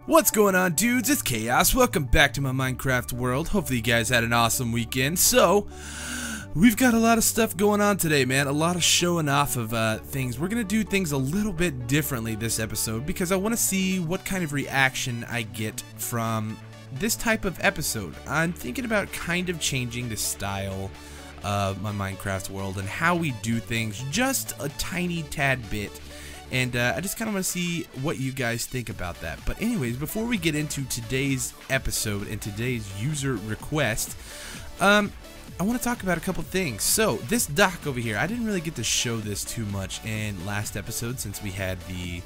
What's going on, dudes? It's Chaos. Welcome back to my Minecraft world. Hopefully you guys had an awesome weekend. So, we've got a lot of stuff going on today, man. A lot of showing off of things. We're going to do things a little bit differently this episode because I want to see what kind of reaction I get from this type of episode. I'm thinking about kind of changing the style of my Minecraft world and how we do things just a tiny tad bit. And I just kind of want to see what you guys think about that. But anyways, before we get into today's episode and today's user request, I want to talk about a couple things. So, this dock over here, I didn't really get to show this too much in last episode since we had the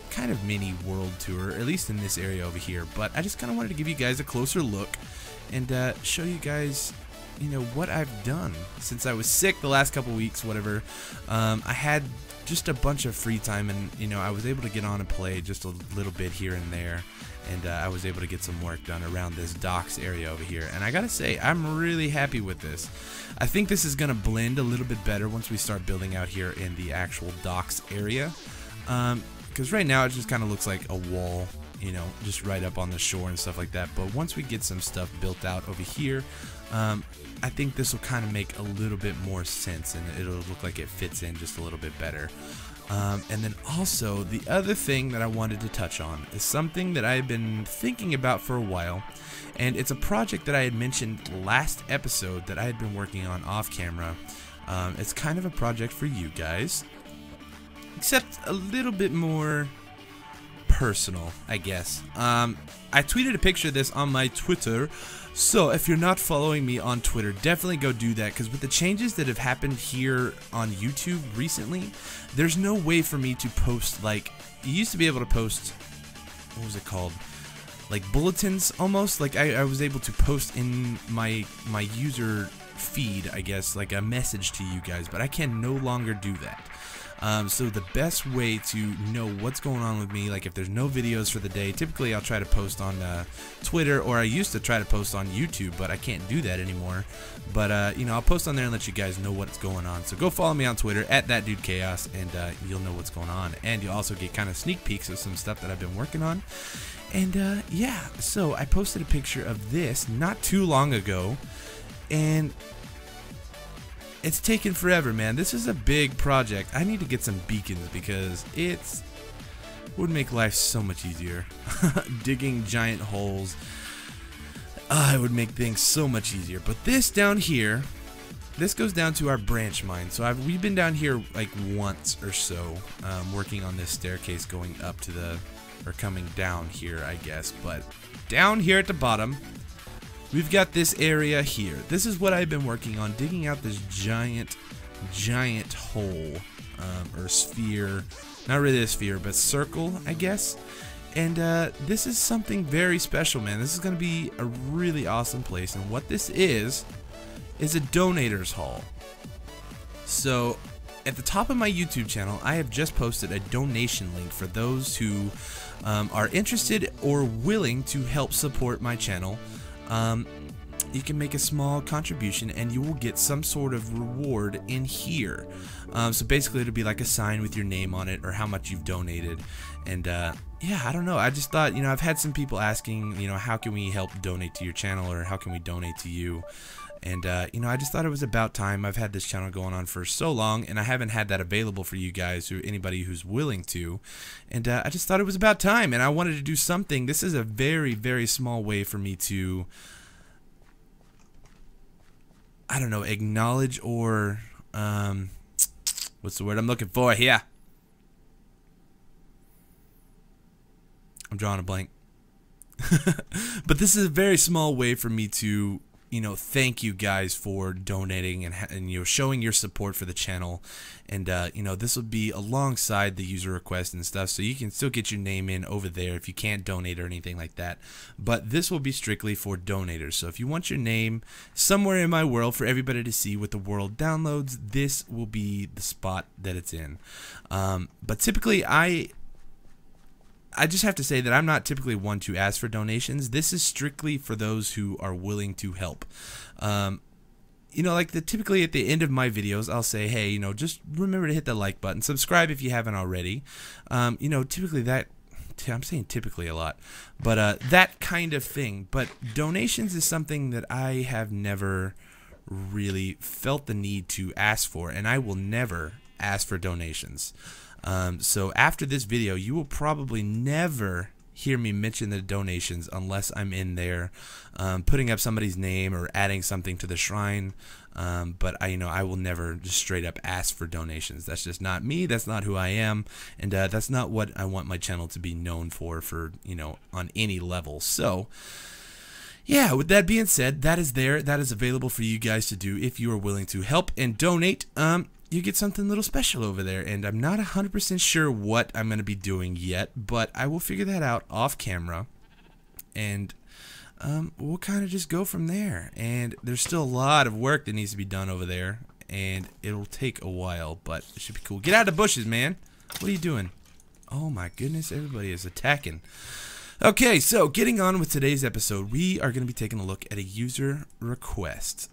kind of mini world tour, at least in this area over here. But I just kind of wanted to give you guys a closer look and show you guys, you know, what I've done since I was sick the last couple weeks, whatever. I had just a bunch of free time, and you know, I was able to get on and play just a little bit here and there, and I was able to get some work done around this docks area over here, and I gotta say, I'm really happy with this. I think this is gonna blend a little bit better once we start building out here in the actual docks area, because right now it just kind of looks like a wall, you know, just right up on the shore and stuff like that. But once we get some stuff built out over here, I think this will kind of make a little bit more sense, and it'll look like it fits in just a little bit better. And then also, the other thing that I wanted to touch on is something that I've been thinking about for a while, and it's a project that I had mentioned last episode that I had been working on off camera. It's kind of a project for you guys, except a little bit more personal, I guess. I tweeted a picture of this on my Twitter, so if you're not following me on Twitter, definitely go do that, because with the changes that have happened here on YouTube recently, there's no way for me to post, like, you used to be able to post, what was it called, like bulletins almost, like I was able to post in my user feed, I guess, like a message to you guys, but I can no longer do that. So the best way to know what's going on with me, like if there's no videos for the day, typically I'll try to post on Twitter, or I used to try to post on YouTube, but I can't do that anymore. But you know, I'll post on there and let you guys know what's going on. So go follow me on Twitter at ThatDudeChaos, and you'll know what's going on, and you'll also get kind of sneak peeks of some stuff that I've been working on. And yeah, so I posted a picture of this not too long ago, and it's taken forever, man. This is a big project. I need to get some beacons because it would make life so much easier. Digging giant holes, it would make things so much easier. But this down here, this goes down to our branch mine. So we've been down here like once or so, working on this staircase going up to the, or coming down here, I guess. But down here at the bottom, we've got this area here. This is what I've been working on, digging out this giant hole, or sphere. Not really a sphere, but circle, I guess. And this is something very special, man. This is going to be a really awesome place. And what this is a donator's hall. So, at the top of my YouTube channel, I have just posted a donation link for those who are interested or willing to help support my channel. You can make a small contribution and you will get some sort of reward in here. So basically it'll be like a sign with your name on it or how much you've donated. And yeah, I don't know, I just thought, you know, I've had some people asking, you know, how can we help donate to your channel, or how can we donate to you? And you know, I just thought it was about time. I've had this channel going on for so long, and I haven't had that available for you guys or anybody who's willing to. And I just thought it was about time, and I wanted to do something. This is a very, very small way for me to, I don't know, acknowledge or what's the word I'm looking for here? I'm drawing a blank. But this is a very small way for me to, you know, thank you guys for donating and you know, showing your support for the channel. And you know, this will be alongside the user request and stuff, so you can still get your name in over there if you can't donate or anything like that. But this will be strictly for donators. So if you want your name somewhere in my world for everybody to see what the world downloads, this will be the spot that it's in. But typically I just have to say that I'm not typically one to ask for donations. This is strictly for those who are willing to help. You know, like typically at the end of my videos, I'll say, hey, you know, just remember to hit the like button, subscribe if you haven't already. You know, typically that I'm saying typically a lot, but that kind of thing. But donations is something that I have never really felt the need to ask for, and I will never ask for donations. So after this video, you will probably never hear me mention the donations unless I'm in there putting up somebody's name or adding something to the shrine. But I will never just straight up ask for donations. That's just not me. That's not who I am, and that's not what I want my channel to be known for on any level. So yeah, with that being said, that is available for you guys to do if you are willing to help and donate. You get something a little special over there, and I'm not 100% sure what I'm going to be doing yet, but I will figure that out off camera, and we'll kind of just go from there. And there's still a lot of work that needs to be done over there, and it'll take a while, but it should be cool. Get out of the bushes, man. What are you doing? Oh my goodness, everybody is attacking. Okay, so getting on with today's episode, we are going to be taking a look at a user request.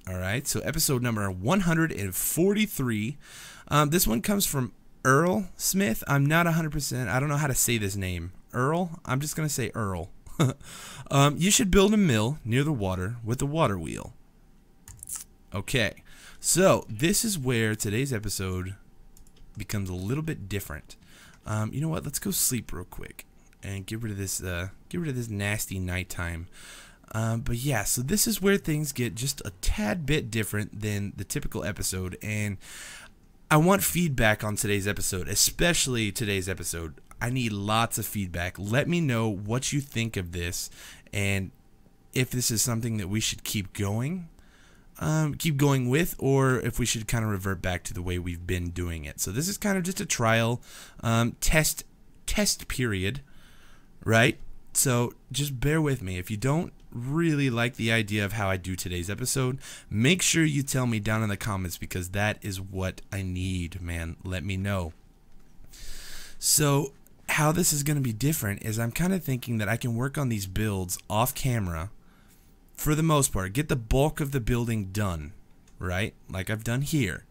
Alright, so episode number 143. This one comes from Earl Smith. I'm not 100%. I don't know how to say this name. Earl? I'm just going to say Earl. You should build a mill near the water with a water wheel. Okay, so this is where today's episode becomes a little bit different. You know what? Let's go sleep real quick and get rid of this nasty nighttime. But yeah, so this is where things get just a tad bit different than the typical episode, and I want feedback on today's episode, especially today's episode. I need lots of feedback. Let me know what you think of this, and if this is something that we should keep going with, or if we should kind of revert back to the way we've been doing it. So this is kind of just a trial test period, right? So just bear with me. If you don't really like the idea of how I do today's episode, make sure you tell me down in the comments, because that is what I need, man. Let me know. So how this is going to be different is I'm kind of thinking that I can work on these builds off camera for the most part, get the bulk of the building done, right? Like I've done here.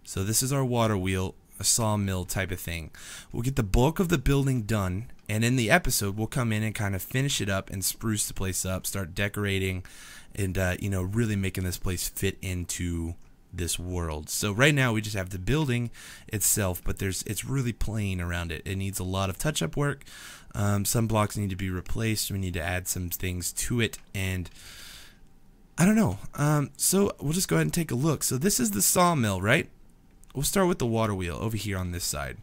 So this is our water wheel, a sawmill type of thing. We'll get the bulk of the building done, and in the episode we'll come in and kind of finish it up and spruce the place up, start decorating, and really making this place fit into this world. So right now we just have the building itself, but it's really plain around it. It needs a lot of touch-up work. Some blocks need to be replaced. We need to add some things to it, and I don't know. So we'll just go ahead and take a look. So this is the sawmill, right? We'll start with the water wheel over here on this side.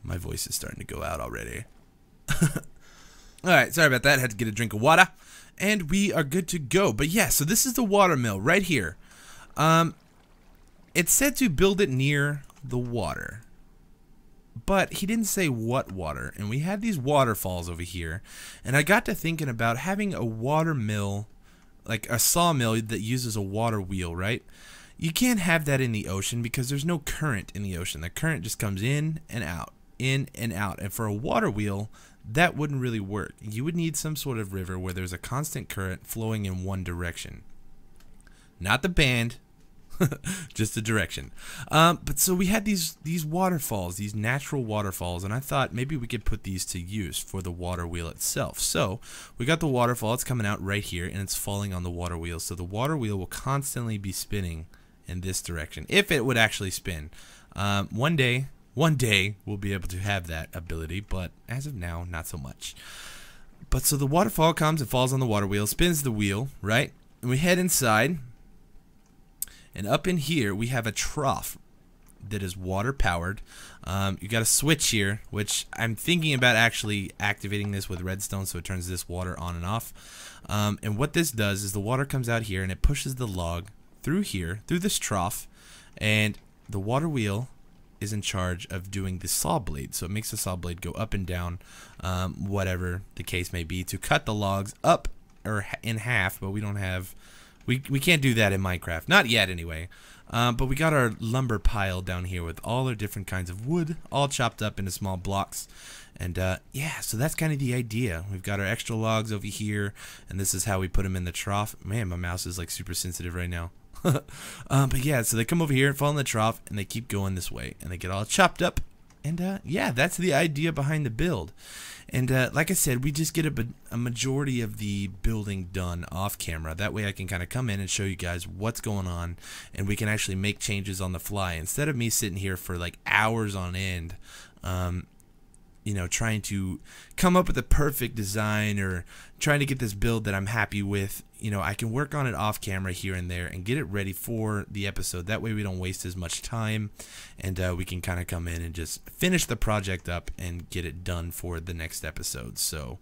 My voice is starting to go out already. Alright, sorry about that. Had to get a drink of water. And we are good to go. But yeah, so this is the water mill right here. It's said to build it near the water. But he didn't say what water. And we had these waterfalls over here. And I got to thinking about having a water mill, like a sawmill that uses a water wheel, right? You can't have that in the ocean because there's no current in the ocean. The current just comes in and out, in and out. And for a water wheel, that wouldn't really work. You would need some sort of river where there's a constant current flowing in one direction. Not the band, just the direction. But so we had these waterfalls, these natural waterfalls, and I thought maybe we could put these to use for the water wheel itself. So we got the waterfall. It's coming out right here, and it's falling on the water wheel. So the water wheel will constantly be spinning in this direction, if it would actually spin. One day we'll be able to have that ability, but as of now, not so much. But so the waterfall comes and falls on the water wheel, spins the wheel, right? And we head inside, and up in here we have a trough that is water powered. You got a switch here, which I'm thinking about actually activating this with redstone so it turns this water on and off. And what this does is the water comes out here and it pushes the log through here, through this trough, and the water wheel is in charge of doing the saw blade. So it makes the saw blade go up and down, whatever the case may be, to cut the logs up or in half, but we don't have, we can't do that in Minecraft, not yet anyway. But we got our lumber pile down here with all our different kinds of wood, all chopped up into small blocks. And yeah, so that's kind of the idea. We've got our extra logs over here, and this is how we put them in the trough. Man, my mouse is like super sensitive right now. But yeah, so they come over here, fall in the trough, and they keep going this way, and they get all chopped up, And yeah, that's the idea behind the build. And like I said, we just get a majority of the building done off camera. That way I can kind of come in and show you guys what's going on, and we can actually make changes on the fly instead of me sitting here for like hours on end, you know, trying to come up with a perfect design or trying to get this build that I'm happy with. You know, I can work on it off camera here and there and get it ready for the episode. That way we don't waste as much time, and we can kind of come in and just finish the project up and get it done for the next episode. So,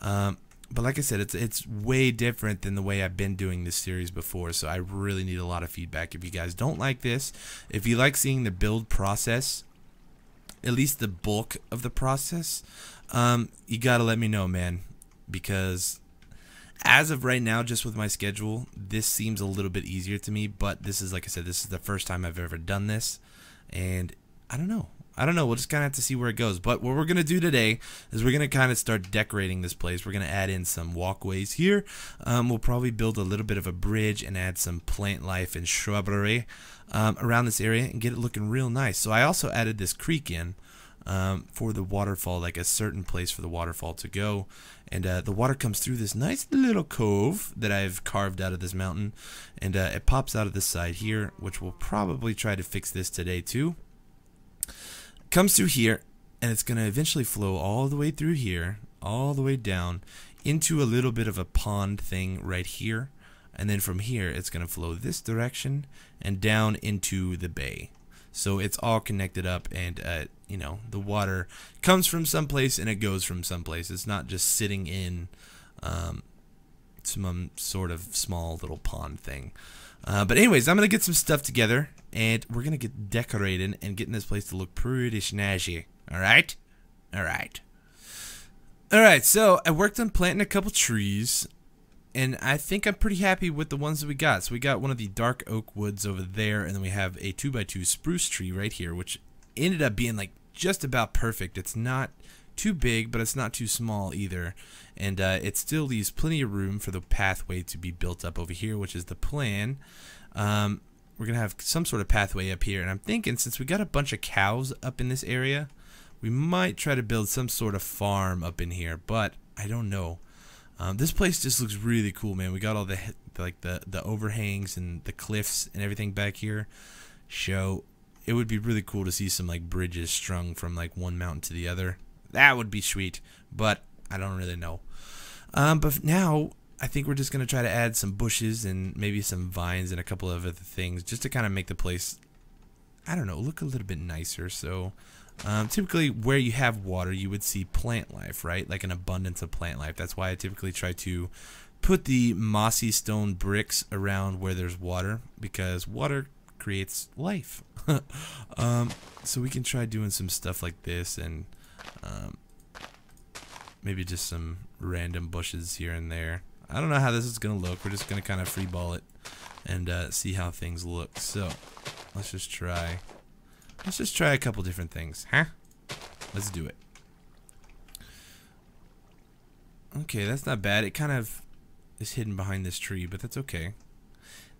but like I said, it's way different than the way I've been doing this series before, so I really need a lot of feedback. If you guys don't like this, if you like seeing the build process, at least the bulk of the process, you gotta let me know, man, because as of right now, just with my schedule, this seems a little bit easier to me. But this is, like I said, this is the first time I've ever done this, and I don't know. We'll just kind of have to see where it goes. But what we're going to do today is we're going to kind of start decorating this place. We're going to add in some walkways here. We'll probably build a little bit of a bridge and add some plant life and shrubbery around this area and get it looking real nice. So I also added this creek in for the waterfall, like a certain place for the waterfall to go. And the water comes through this nice little cove that I've carved out of this mountain. And it pops out of this side here, which we'll probably try to fix this today too. Comes through here, and it's going to eventually flow all the way through here, all the way down into a little bit of a pond thing right here. And then from here, it's going to flow this direction and down into the bay. So it's all connected up, and you know, the water comes from someplace and it goes from someplace. It's not just sitting in some sort of small little pond thing. But anyways, I'm going to get some stuff together, and we're going to get decorated and getting this place to look pretty snazzy. Alright? Alright. Alright, so I worked on planting a couple trees, and I think I'm pretty happy with the ones that we got. So we got one of the dark oak woods over there, and then we have a 2x2 spruce tree right here, which ended up being like just about perfect. It's not too big, but it's not too small either, and it still leaves plenty of room for the pathway to be built up over here, which is the plan. We're gonna have some sort of pathway up here, and I'm thinking, since we got a bunch of cows up in this area, we might try to build some sort of farm up in here, but I don't know. This place just looks really cool, man. We got all the overhangs and the cliffs and everything back here. So it would be really cool to see some like bridges strung from like one mountain to the other. That would be sweet, but I don't really know. But now I think we're just going to try to add some bushes and maybe some vines and a couple of other things just to kind of make the place, I don't know, look a little bit nicer. So typically where you have water, you would see plant life, right? Like an abundance of plant life. That's why I typically try to put the mossy stone bricks around where there's water, because water creates life. So we can try doing some stuff like this, and maybe just some random bushes here and there. I don't know how this is gonna look. We're just gonna kind of freeball it and see how things look. So let's just try a couple different things, huh? Let's do it. Okay, that's not bad. It kind of is hidden behind this tree, but that's okay.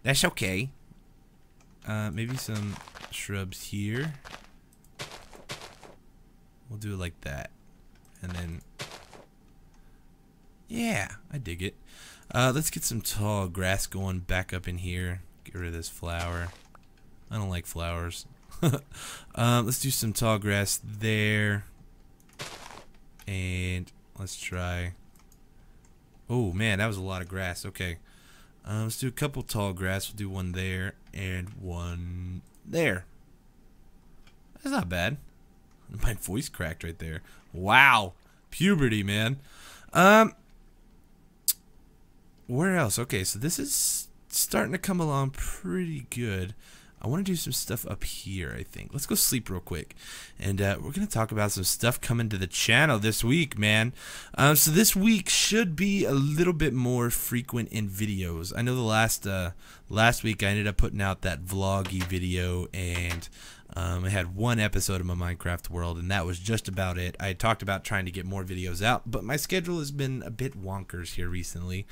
That's okay. Maybe some shrubs here. We'll do it like that. And then, yeah, I dig it. Let's get some tall grass going back up in here. Get rid of this flower. I don't like flowers. Let's do some tall grass there. And let's try. Oh, man, that was a lot of grass. Okay. Let's do a couple tall grass. We'll do one there and one there. That's not bad. My voice cracked right there. Wow. Puberty, man. Where else? Okay, so this is starting to come along pretty good. I want to do some stuff up here, I think. Let's go sleep real quick. And we're going to talk about some stuff coming to the channel this week, man. So this week should be a little bit more frequent in videos. I know the last week I ended up putting out that vloggy video, and I had one episode of my Minecraft world, and that was just about it. I talked about trying to get more videos out, but my schedule has been a bit wonkers here recently.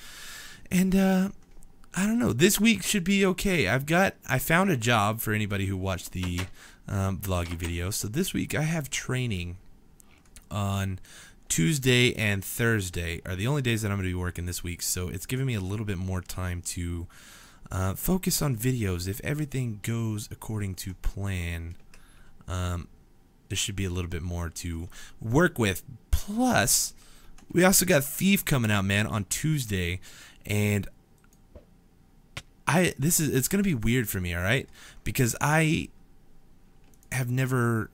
And I don't know. This week should be okay. I found a job for anybody who watched the vloggy video. So this week I have training on Tuesday and Thursday are the only days that I'm going to be working this week. So it's giving me a little bit more time to focus on videos. If everything goes according to plan, there should be a little bit more to work with. Plus, we also got Thief coming out, man, on Tuesday, and it's gonna be weird for me, all right, because I have never,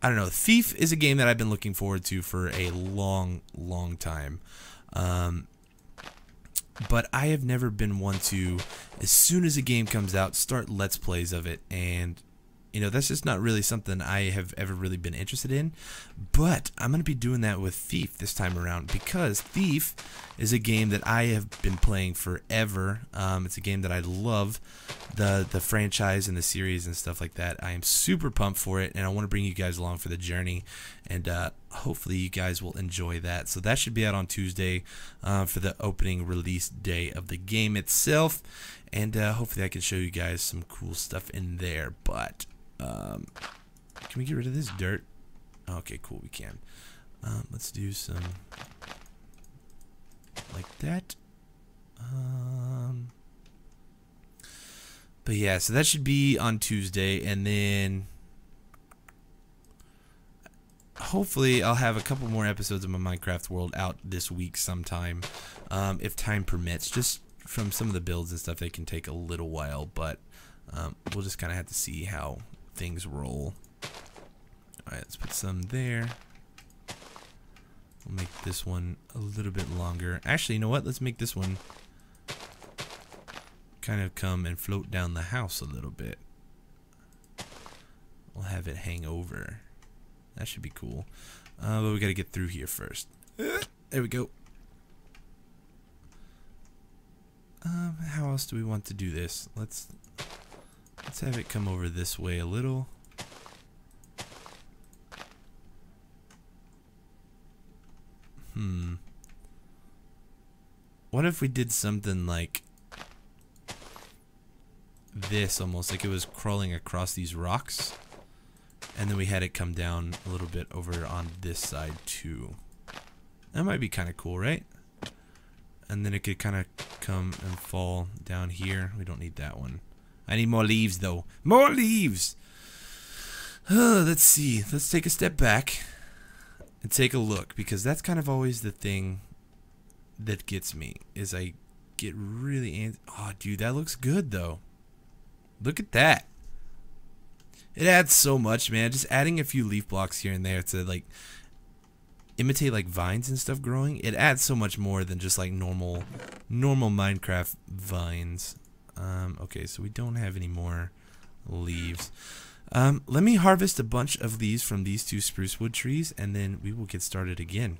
I don't know. Thief is a game that I've been looking forward to for a long time, but I have never been one to, as soon as a game comes out, start Let's Plays of it, and you know, that's just not really something I have ever really been interested in. But I'm going to be doing that with Thief this time around, because Thief is a game that I have been playing forever. It's a game that I love, the franchise and the series and stuff like that. I am super pumped for it, and I want to bring you guys along for the journey, and hopefully you guys will enjoy that. So that should be out on Tuesday for the opening release day of the game itself, and hopefully I can show you guys some cool stuff in there. But can we get rid of this dirt? Okay, cool, we can. Let's do some like that. But yeah, so that should be on Tuesday, and then hopefully I'll have a couple more episodes of my Minecraft world out this week sometime, if time permits. Just from some of the builds and stuff, they can take a little while, but we'll just kind of have to see how things roll. Alright, let's put some there. We'll make this one a little bit longer. Actually, you know what? Let's make this one kind of come and float down the house a little bit. We'll have it hang over. That should be cool. But we gotta get through here first. There we go. How else do we want to do this? Let's have it come over this way a little. What if we did something like this, almost like it was crawling across these rocks, and then we had it come down a little bit over on this side too? That might be kind of cool, right? And then it could kind of come and fall down here. We don't need that one. I need more leaves, though. More leaves! Let's see. Let's take a step back and take a look, because that's kind of always the thing that gets me, is I get really... Oh, dude, that looks good, though. Look at that. It adds so much, man. Just adding a few leaf blocks here and there to, like, imitate, like, vines and stuff growing. It adds so much more than just, like, normal Minecraft vines. Okay, so we don't have any more leaves. Let me harvest a bunch of these from these two spruce wood trees, and then we will get started again.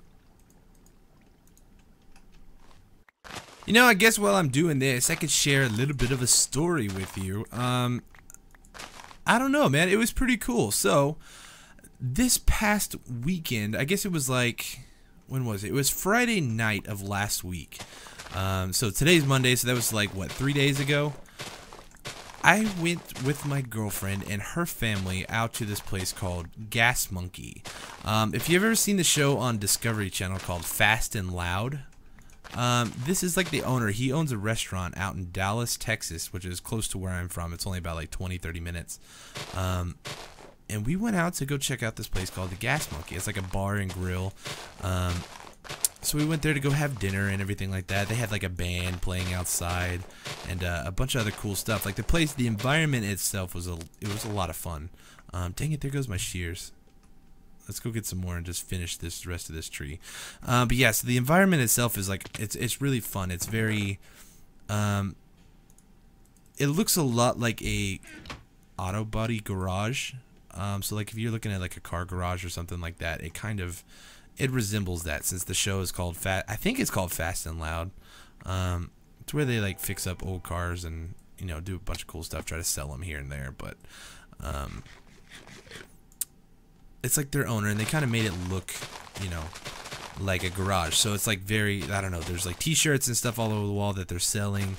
You know, I guess while I'm doing this, I could share a little bit of a story with you. I don't know, man. It was pretty cool. So, this past weekend, I guess it was like, when was it? It was Friday night of last week. So today's Monday, so that was like, what, 3 days ago? I went with my girlfriend and her family out to this place called Gas Monkey. If you've ever seen the show on Discovery Channel called Fast and Loud, this is like the owner. He owns a restaurant out in Dallas, Texas, which is close to where I'm from. It's only about like 20-30 minutes. And we went out to go check out this place called the Gas Monkey. It's like a bar and grill. So we went there to go have dinner and everything like that. They had like a band playing outside and a bunch of other cool stuff. Like the place, the environment itself was it was a lot of fun. Dang it, there goes my shears. Let's go get some more and just finish this rest of this tree. But yeah, so the environment itself is like, it's really fun. It's very, it looks a lot like a auto body garage. So like if you're looking at like a car garage or something like that, it resembles that, since the show is called I think it's called Fast and Loud. It's where they like fix up old cars and, you know, do a bunch of cool stuff, try to sell them here and there. But it's like their owner, and they kind of made it look, you know, like a garage. So it's like very, I don't know, there's like t-shirts and stuff all over the wall that they're selling.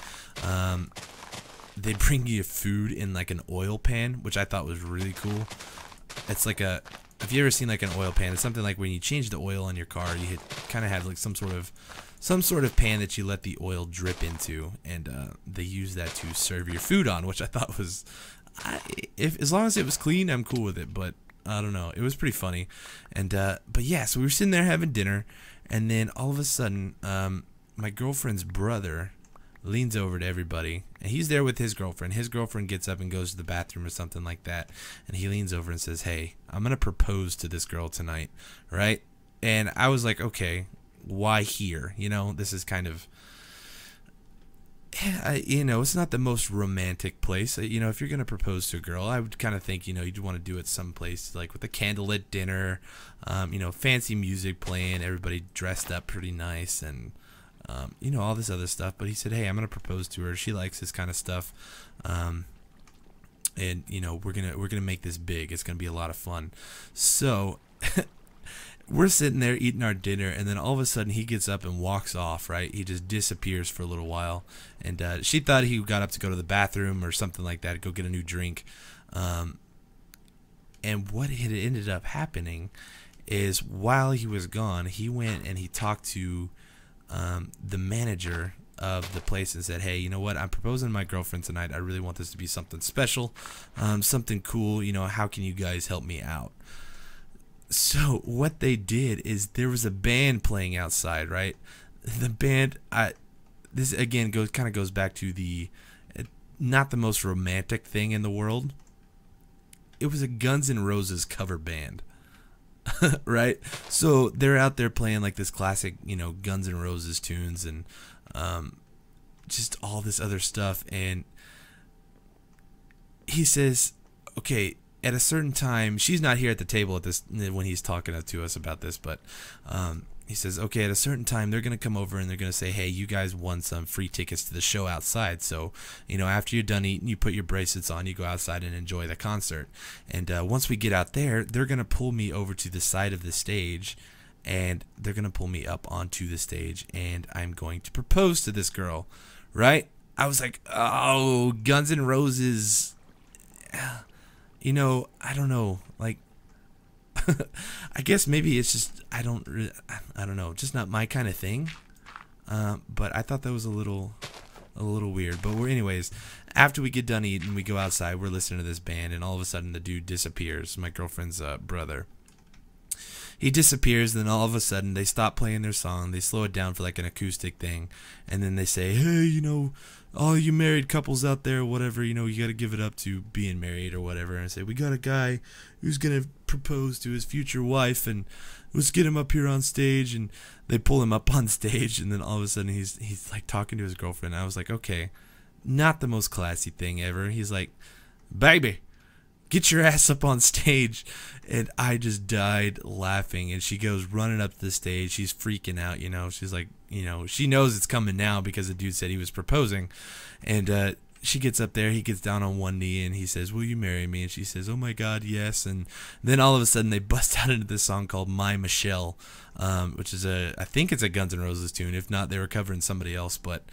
they bring you food in like an oil pan, which I thought was really cool. It's like a, have you ever seen like an oil pan? It's something like when you change the oil on your car, you kind of have like some sort of pan that you let the oil drip into, and they use that to serve your food on, which I thought was, as long as it was clean, I'm cool with it. But I don't know, it was pretty funny. And but yeah, so we were sitting there having dinner, and then all of a sudden, my girlfriend's brother leans over to everybody, and he's there with his girlfriend. His girlfriend gets up and goes to the bathroom or something like that, and he leans over and says, "Hey, I'm gonna propose to this girl tonight, right?" And I was like, okay, why here? You know, this is kind of, you know, it's not the most romantic place. You know, if you're gonna propose to a girl, I would kind of think, you know, you'd want to do it someplace like with a candlelit dinner, you know, fancy music playing, everybody dressed up pretty nice, and you know, all this other stuff. But he said, "Hey, I'm gonna propose to her. She likes this kind of stuff, and you know, we're gonna make this big. It's gonna be a lot of fun." So we're sitting there eating our dinner, and then all of a sudden he gets up and walks off. Right? He just disappears for a little while, and she thought he got up to go to the bathroom or something like that, go get a new drink. And what had ended up happening is while he was gone, he went and he talked to the manager of the place and said, "Hey, you know what? I'm proposing to my girlfriend tonight. I really want this to be something special, something cool. You know, how can you guys help me out?" So what they did is there was a band playing outside, right? The band, this again goes back to the not the most romantic thing in the world. It was a Guns N' Roses cover band. Right? So they're out there playing like this classic, you know, Guns N' Roses tunes, and just all this other stuff. And he says, okay, at a certain time, she's not here at the table at this when he's talking to us about this, but he says, okay, at a certain time, they're going to come over and they're going to say, "Hey, you guys won some free tickets to the show outside. So, you know, after you're done eating, you put your bracelets on, you go outside and enjoy the concert. And once we get out there, they're going to pull me over to the side of the stage, and they're going to pull me up onto the stage, and I'm going to propose to this girl." Right? I was like, oh, Guns N' Roses. You know, I don't know, like, I guess maybe it's just, I don't know, just not my kind of thing. But I thought that was a little weird. But anyways, after we get done eating, we go outside, we're listening to this band, and all of a sudden the dude disappears, my girlfriend's brother. He disappears, and then all of a sudden they stop playing their song, they slow it down for like an acoustic thing, and then they say, "Hey, you know, all you married couples out there, whatever, you know, you got to give it up to being married or whatever." And I say, "We got a guy who's going to propose to his future wife, and let's get him up here on stage." And they pull him up on stage, and then all of a sudden he's like talking to his girlfriend. I was like, okay, not the most classy thing ever. He's like, "Baby, get your ass up on stage." And I just died laughing. And she goes running up to the stage. She's freaking out, you know. She's like, you know, she knows it's coming now because the dude said he was proposing. And she gets up there. He gets down on one knee and he says, "Will you marry me?" And she says, "Oh my God, yes." And then all of a sudden they bust out into this song called "My Michelle," which is I think it's a Guns N' Roses tune. If not, they were covering somebody else. But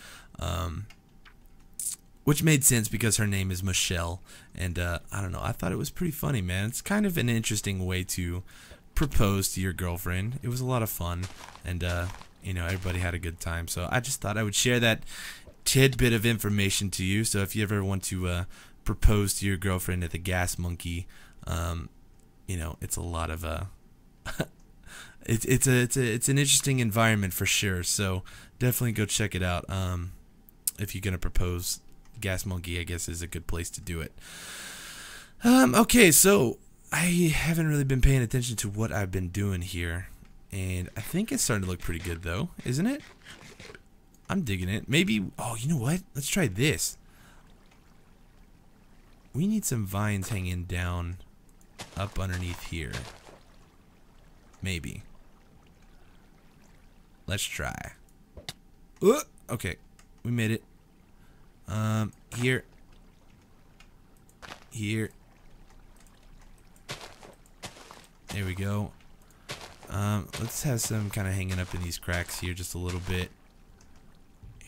which made sense because her name is Michelle. And I don't know, I thought it was pretty funny, man. It's kind of an interesting way to propose to your girlfriend. It was a lot of fun, and you know, everybody had a good time. So I just thought I would share that tidbit of information to you. So if you ever want to propose to your girlfriend at the Gas Monkey, you know, it's a lot of it's an interesting environment for sure. So definitely go check it out. If you're gonna propose, Gas Monkey, I guess, is a good place to do it. Okay, so I haven't really been paying attention to what I've been doing here, and I think it's starting to look pretty good, though, isn't it? I'm digging it. Maybe, oh, you know what? Let's try this. We need some vines hanging down up underneath here. Maybe. Let's try. Okay, we made it. Here. There we go. Let's have some kind of hanging up in these cracks here just a little bit.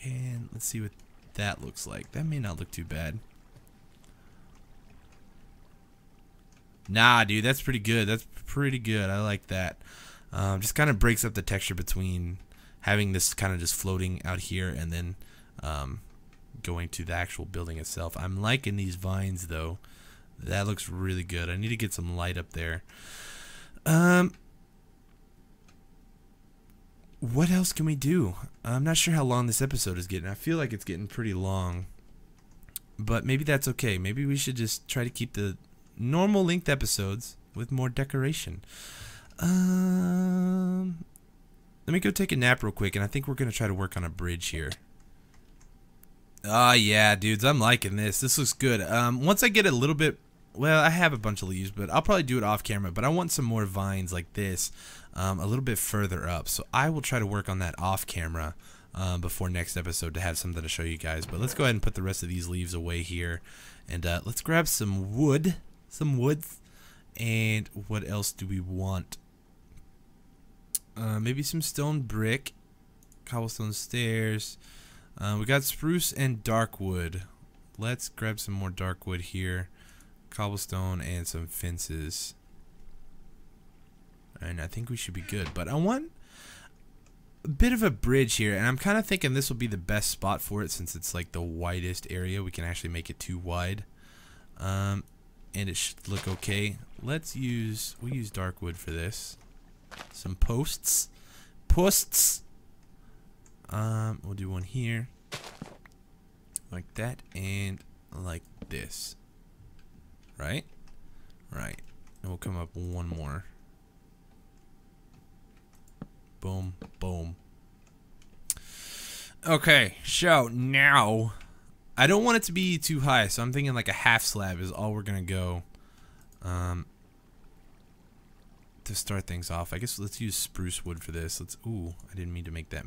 And let's see what that looks like. That may not look too bad. Nah, dude, that's pretty good. That's pretty good. I like that. Just kind of breaks up the texture between having this kind of just floating out here and then going to the actual building itself. I'm liking these vines, though. That looks really good. I need to get some light up there. What else can we do? I'm not sure how long this episode is getting. I feel like it's getting pretty long. But maybe that's okay. Maybe we should just try to keep the normal length episodes with more decoration. Let me go take a nap real quick, and I think we're going to try to work on a bridge here. Yeah, dudes, I'm liking this. This looks good. Once I get a little bit... Well, I have a bunch of leaves, but I'll probably do it off camera. But I want some more vines like this a little bit further up. So I will try to work on that off camera before next episode to have something to show you guys. But let's go ahead and put the rest of these leaves away here. And let's grab some wood. Some woods. And what else do we want? Maybe some stone brick. Cobblestone stairs. We got spruce and dark wood. Let's grab some more dark wood here. Cobblestone and some fences. And I think we should be good. But I want a bit of a bridge here. And I'm kind of thinking this will be the best spot for it since it's like the widest area. We can actually make it too wide. And it should look okay. We'll use dark wood for this. Some posts. We'll do one here. Like that and like this. Right? Right. And we'll come up one more. Boom, boom. Okay, so now I don't want it to be too high, so I'm thinking like a half slab is all we're gonna go to start things off. I guess let's use spruce wood for this. Ooh, I didn't mean to make that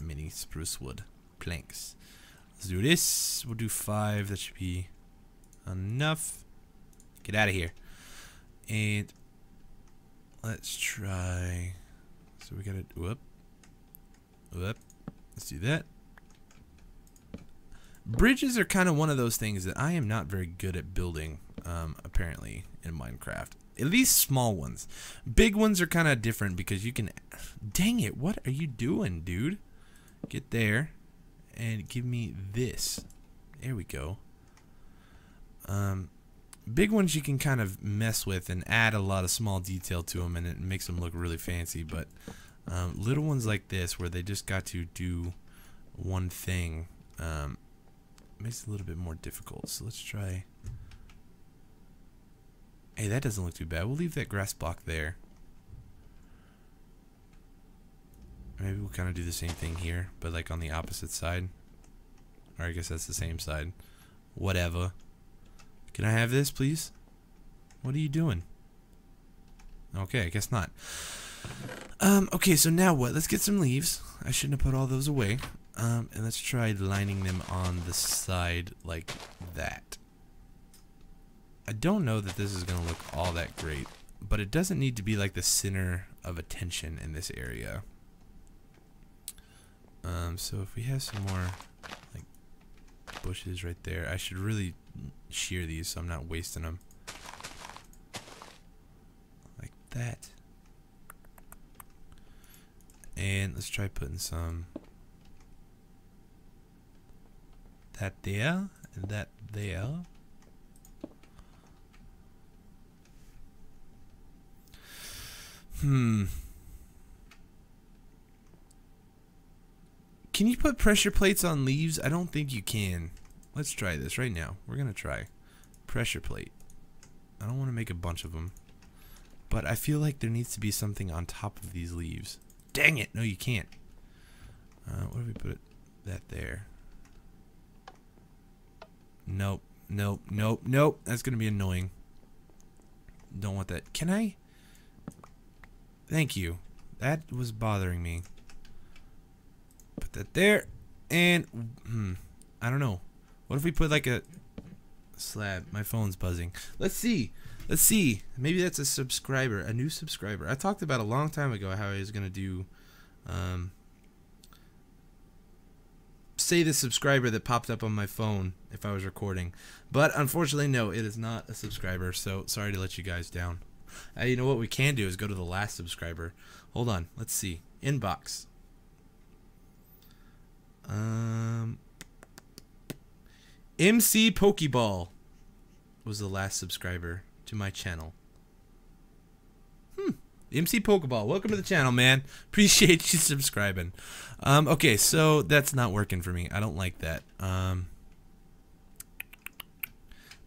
many spruce wood planks. Let's do this. We'll do 5. That should be enough. Get out of here. And let's try. So we gotta whoop. Let's do that. Bridges are kind of one of those things that I am not very good at building, apparently, in Minecraft. At least small ones. Big ones are kind of different because you can... Dang it, what are you doing, dude? Get there and give me this. There we go. Big ones you can kind of mess with and add a lot of small detail to them, and it makes them look really fancy. But little ones like this, where they just got to do one thing, makes it a little bit more difficult. So let's try. Hey, that doesn't look too bad. We'll leave that grass block there. Maybe we'll kind of do the same thing here, but like on the opposite side. Or I guess that's the same side. Whatever. Can I have this, please? What are you doing? Okay, I guess not. Okay, so now what? Let's get some leaves. I shouldn't have put all those away. And let's try lining them on the side like that. I don't know that this is going to look all that great, but it doesn't need to be like the center of attention in this area. So if we have some more like bushes right there, I should really shear these so I'm not wasting them. Like that. And let's try putting some that there and that there. Can you put pressure plates on leaves? I don't think you can. Let's try this right now. We're gonna try pressure plate. I don't want to make a bunch of them, but I feel like there needs to be something on top of these leaves. Dang it! No, you can't. What if we put that there? Nope, nope, nope, nope. That's gonna be annoying. Don't want that. Can I? Thank you. That was bothering me. Put that there, and I don't know. What if we put like a slab? My phone's buzzing. Let's see. Let's see. Maybe that's a subscriber, a new subscriber. I talked about a long time ago how I was gonna do say the subscriber that popped up on my phone if I was recording. But unfortunately, no, it is not a subscriber, so sorry to let you guys down. You know what we can do is go to the last subscriber. Hold on, let's see. Inbox. MC Pokeball was the last subscriber to my channel. MC Pokeball, welcome to the channel, man. Appreciate you subscribing. Okay, so that's not working for me. I don't like that.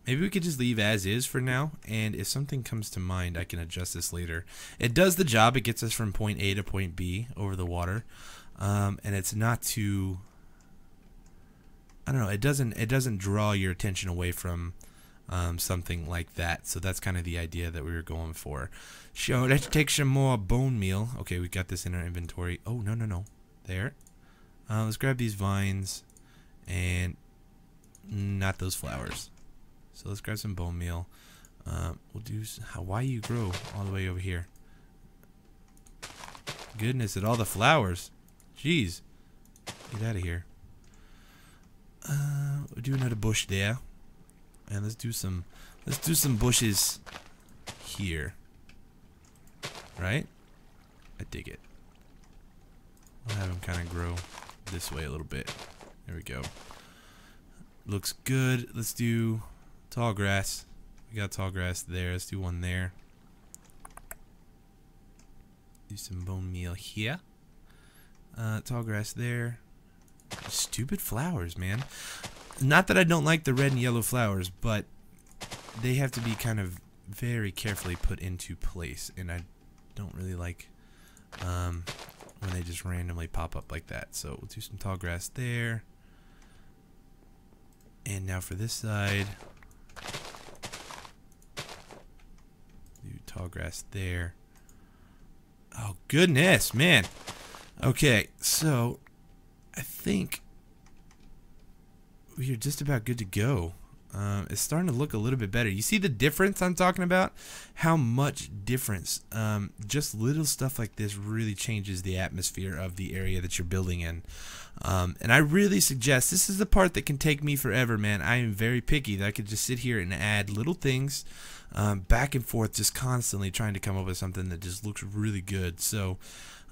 Maybe we could just leave as is for now, and if something comes to mind, I can adjust this later. It does the job. It gets us from point A to point B over the water, and it's not too, I don't know, it doesn't draw your attention away from something like that. So that's kind of the idea that we were going for. So let's take some more bone meal. Okay, we got this in our inventory. Oh, no. There. Let's grab these vines and not those flowers. So let's grab some bone meal. We'll do. Why you grow all the way over here? Goodness, at all the flowers. Jeez, get out of here. We'll do another bush there, and let's do some bushes here. Right? I dig it. I'll have them kind of grow this way a little bit. There we go. Looks good. Let's do tall grass. We got tall grass there. Let's do one there. Do some bone meal here. Tall grass there. Stupid flowers, man. Not that I don't like the red and yellow flowers, but they have to be kind of very carefully put into place, and I don't really like when they just randomly pop up like that. So we'll do some tall grass there. And now for this side, do tall grass there. Oh goodness, man. Okay, so I think we are just about good to go. It's starting to look a little bit better. You see the difference I'm talking about? How much difference? Just little stuff like this really changes the atmosphere of the area that you're building in. And I really suggest, this is the part that can take me forever, man. I am very picky that I could just sit here and add little things back and forth, just constantly trying to come up with something that just looks really good. So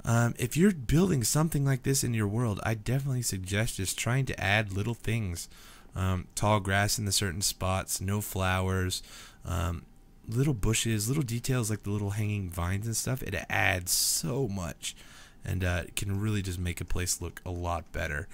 if you're building something like this in your world, I definitely suggest just trying to add little things. Tall grass in the certain spots, no flowers, little bushes, little details like the little hanging vines and stuff. It adds so much, and it can really just make a place look a lot better.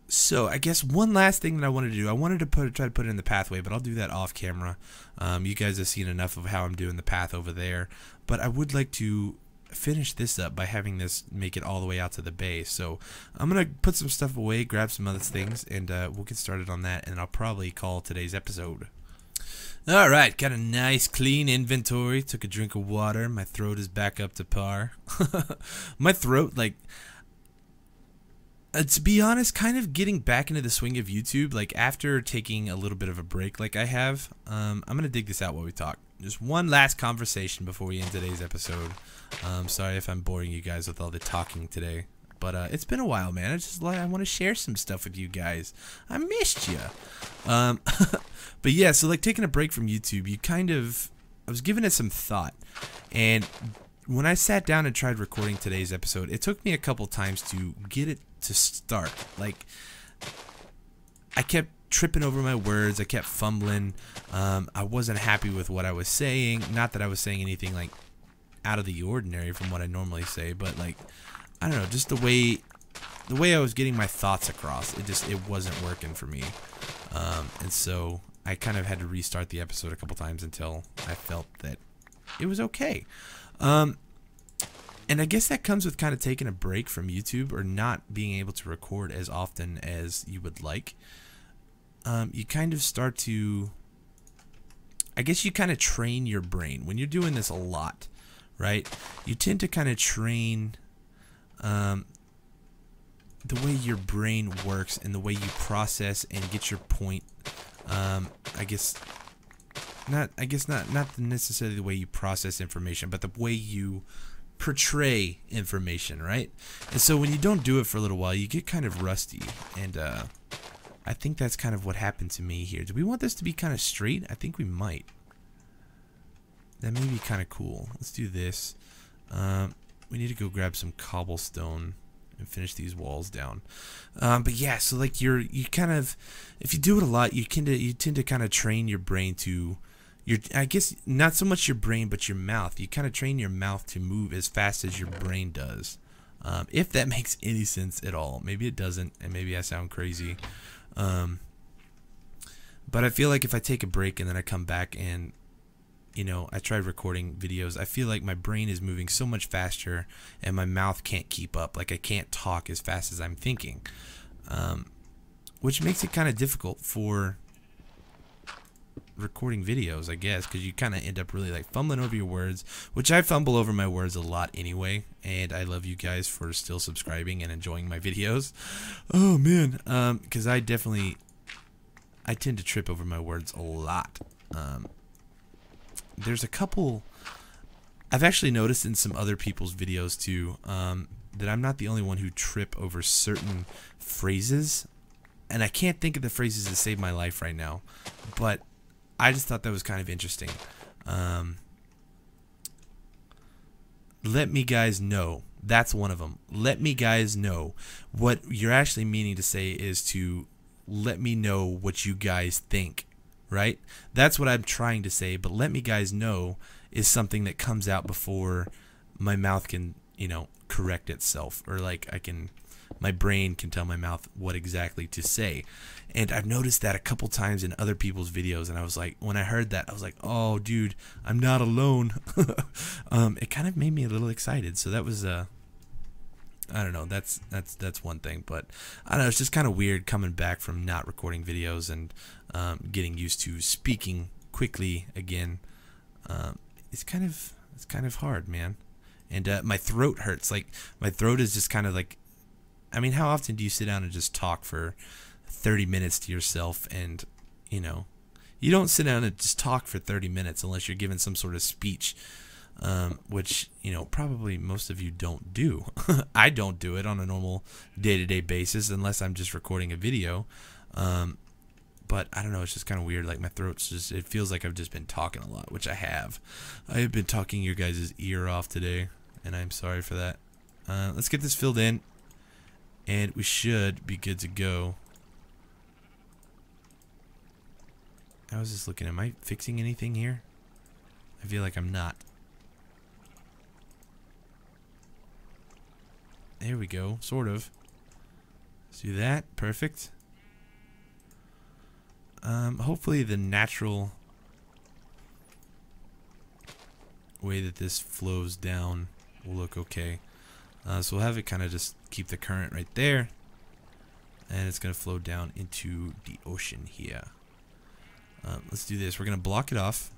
So I guess one last thing that I wanted to do, I wanted to try to put it in the pathway, but I'll do that off camera. You guys have seen enough of how I'm doing the path over there, but I would like to finish this up by having this make it all the way out to the base. So I'm gonna put some stuff away, grab some other things, and we'll get started on that, and I'll probably call today's episode. Alright, got a nice clean inventory. Took a drink of water. My throat is back up to par. My throat, like, to be honest, kind of getting back into the swing of YouTube, like after taking a little bit of a break like I have. I'm gonna dig this out while we talk. Just one last conversation before we end today's episode. Sorry if I'm boring you guys with all the talking today, but it's been a while, man. I want to share some stuff with you guys. I missed you. But yeah, so like taking a break from YouTube, I was giving it some thought, and when I sat down and tried recording today's episode, it took me a couple times to get it to start. Like, I kept tripping over my words. I kept fumbling. I wasn't happy with what I was saying. Not that I was saying anything like out of the ordinary from what I normally say, but like, I don't know, just the way I was getting my thoughts across, it wasn't working for me. And so I kind of had to restart the episode a couple times until I felt that it was okay. And I guess that comes with kind of taking a break from YouTube, or not being able to record as often as you would like. You kind of start to, I guess you kind of train your brain when you're doing this a lot, right? You tend to kind of train the way your brain works and the way you process and get your point. I guess not necessarily the way you process information, but the way you portray information, right? And so when you don't do it for a little while, you get kind of rusty. And I think that's kind of what happened to me here. Do we want this to be kind of straight? I think we might. That may be kind of cool. Let's do this. We need to go grab some cobblestone and finish these walls down. But yeah, so like you kind of, if you do it a lot, you tend to kind of train your brain to I guess not so much your brain, but your mouth. You kind of train your mouth to move as fast as your brain does. If that makes any sense at all. Maybe it doesn't, and maybe I sound crazy. But I feel like if I take a break and then I come back and, you know, I tried recording videos, I feel like my brain is moving so much faster and my mouth can't keep up. Like I can't talk as fast as I'm thinking. Which makes it kind of difficult for recording videos, I guess, because you kind of end up really like fumbling over your words, which I fumble over my words a lot anyway, and I love you guys for still subscribing and enjoying my videos. Oh man, because I tend to trip over my words a lot. There's a couple I've actually noticed in some other people's videos too, that I'm not the only one who trip over certain phrases, and I can't think of the phrases that saved my life right now, but I just thought that was kind of interesting. Let me guys know. That's one of them. Let me guys know. What you're actually meaning to say is to let me know what you guys think, right? That's what I'm trying to say, but let me guys know is something that comes out before my mouth can, you know, correct itself, or like my brain can tell my mouth what exactly to say. And I've noticed that a couple times in other people's videos, and I was like, when I heard that, I was like, oh dude, I'm not alone. It kind of made me a little excited. So that was I don't know, that's one thing, but I don't know, it's just kind of weird coming back from not recording videos and getting used to speaking quickly again. It's kind of hard, man. And my throat hurts. Like my throat is just kind of like, I mean, how often do you sit down and just talk for 30 minutes to yourself? And, you know, you don't sit down and just talk for 30 minutes unless you're given some sort of speech, which, you know, probably most of you don't do. I don't do it on a normal day-to-day basis unless I'm just recording a video. But I don't know, it's just kind of weird. Like my throat's just, it feels like I've just been talking a lot, which I have. I have been talking your guys' ear off today, and I'm sorry for that. Let's get this filled in, and we should be good to go. I was just looking, am I fixing anything here? I feel like I'm not. There we go, sort of. Let's do that, perfect. Hopefully the natural way that this flows down will look okay. So we'll have it kind of just keep the current right there, and it's going to flow down into the ocean here. Let's do this. We're going to block it off,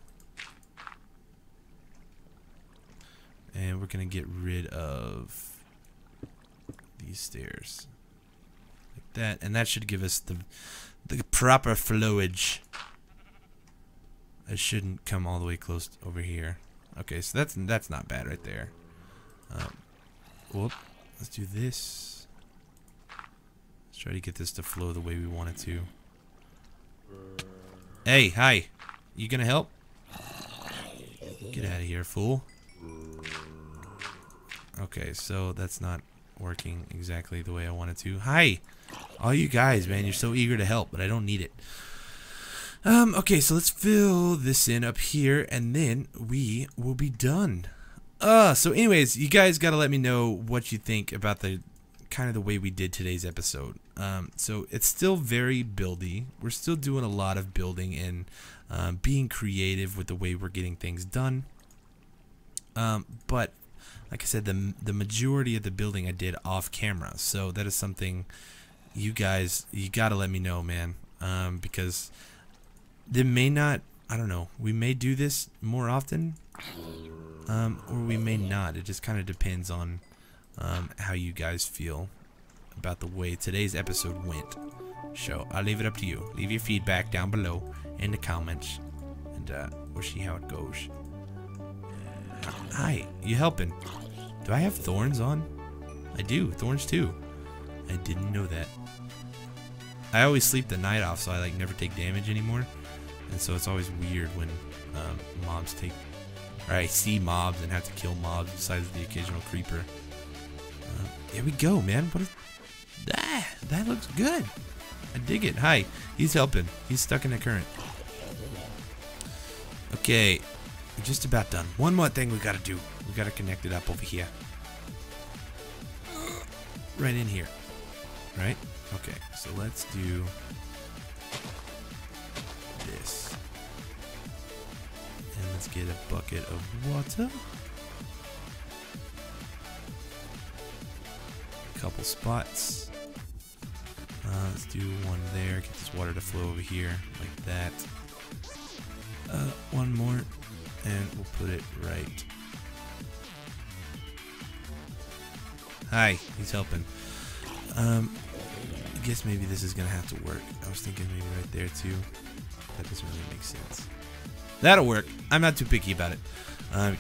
and we're going to get rid of these stairs like that, and that should give us the proper flowage. It shouldn't come all the way close over here. Okay, so that's not bad right there. Whoop. Let's do this. Let's try to get this to flow the way we want it to. Hey, hi. You gonna help? Get out of here, fool. Okay, so that's not working exactly the way I want it to. Hi! All you guys, man, you're so eager to help, but I don't need it. Okay, so let's fill this in up here, and then we will be done. So anyways, you guys gotta let me know what you think about the kind of the way we did today's episode. So it's still very buildy. We're still doing a lot of building and being creative with the way we're getting things done. But like I said, the majority of the building I did off camera, so that is something you guys, you gotta let me know, man, because they may not, I don't know, we may do this more often, or we may not. It just kind of depends on how you guys feel about the way today's episode went. So I'll leave it up to you. Leave your feedback down below in the comments, and we'll see how it goes. Hi, you helping? Do I have thorns on? I do. Thorns too. I didn't know that. I always sleep the night off, so I like never take damage anymore. And so it's always weird when mobs take, or I see mobs and have to kill mobs besides the occasional creeper. Here we go, man. What is that? Looks good. I dig it. Hi. He's helping. He's stuck in the current. Okay. We're just about done. One more thing we gotta do. We gotta connect it up over here. Right in here. Right? Okay. So let's do this. And let's get a bucket of water. A couple spots. Let's do one there. Get this water to flow over here like that. One more, and we'll put it right. Hi, he's helping. I guess maybe this is gonna have to work. I was thinking maybe right there too. That doesn't really make sense. That'll work. I'm not too picky about it.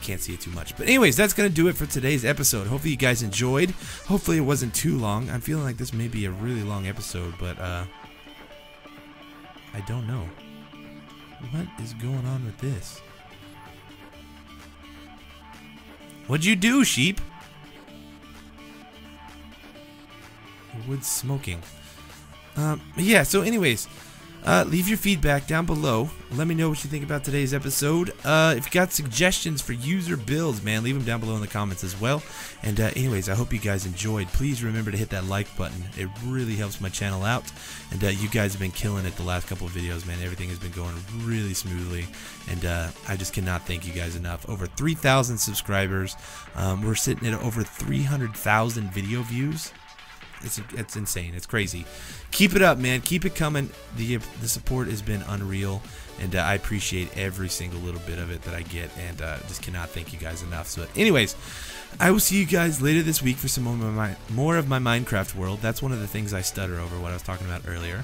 Can't see it too much. But anyways, that's going to do it for today's episode. Hopefully you guys enjoyed. Hopefully it wasn't too long. I'm feeling like this may be a really long episode, but I don't know. What is going on with this? What'd you do, sheep? The wood's smoking. Yeah, so anyways, leave your feedback down below. Let me know what you think about today's episode. If you got suggestions for user builds, man, leave them down below in the comments as well. And anyways, I hope you guys enjoyed. Please remember to hit that like button. It really helps my channel out. And you guys have been killing it the last couple of videos, man. Everything has been going really smoothly. And I just cannot thank you guys enough. Over 3,000 subscribers. We're sitting at over 300,000 video views. It's insane. It's crazy. Keep it up, man. Keep it coming. The support has been unreal, and I appreciate every single little bit of it that I get, and just cannot thank you guys enough. So anyways, I will see you guys later this week for some more of my Minecraft world. That's one of the things I stutter over, what I was talking about earlier.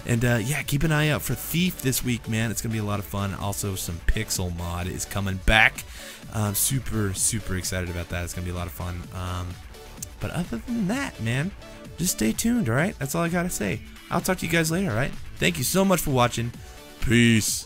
And yeah, keep an eye out for Thief this week, man. It's gonna be a lot of fun. Also, some Pixel mod is coming back. Super excited about that. It's gonna be a lot of fun. But other than that, man, just stay tuned, alright? That's all I gotta say. I'll talk to you guys later, alright? Thank you so much for watching. Peace.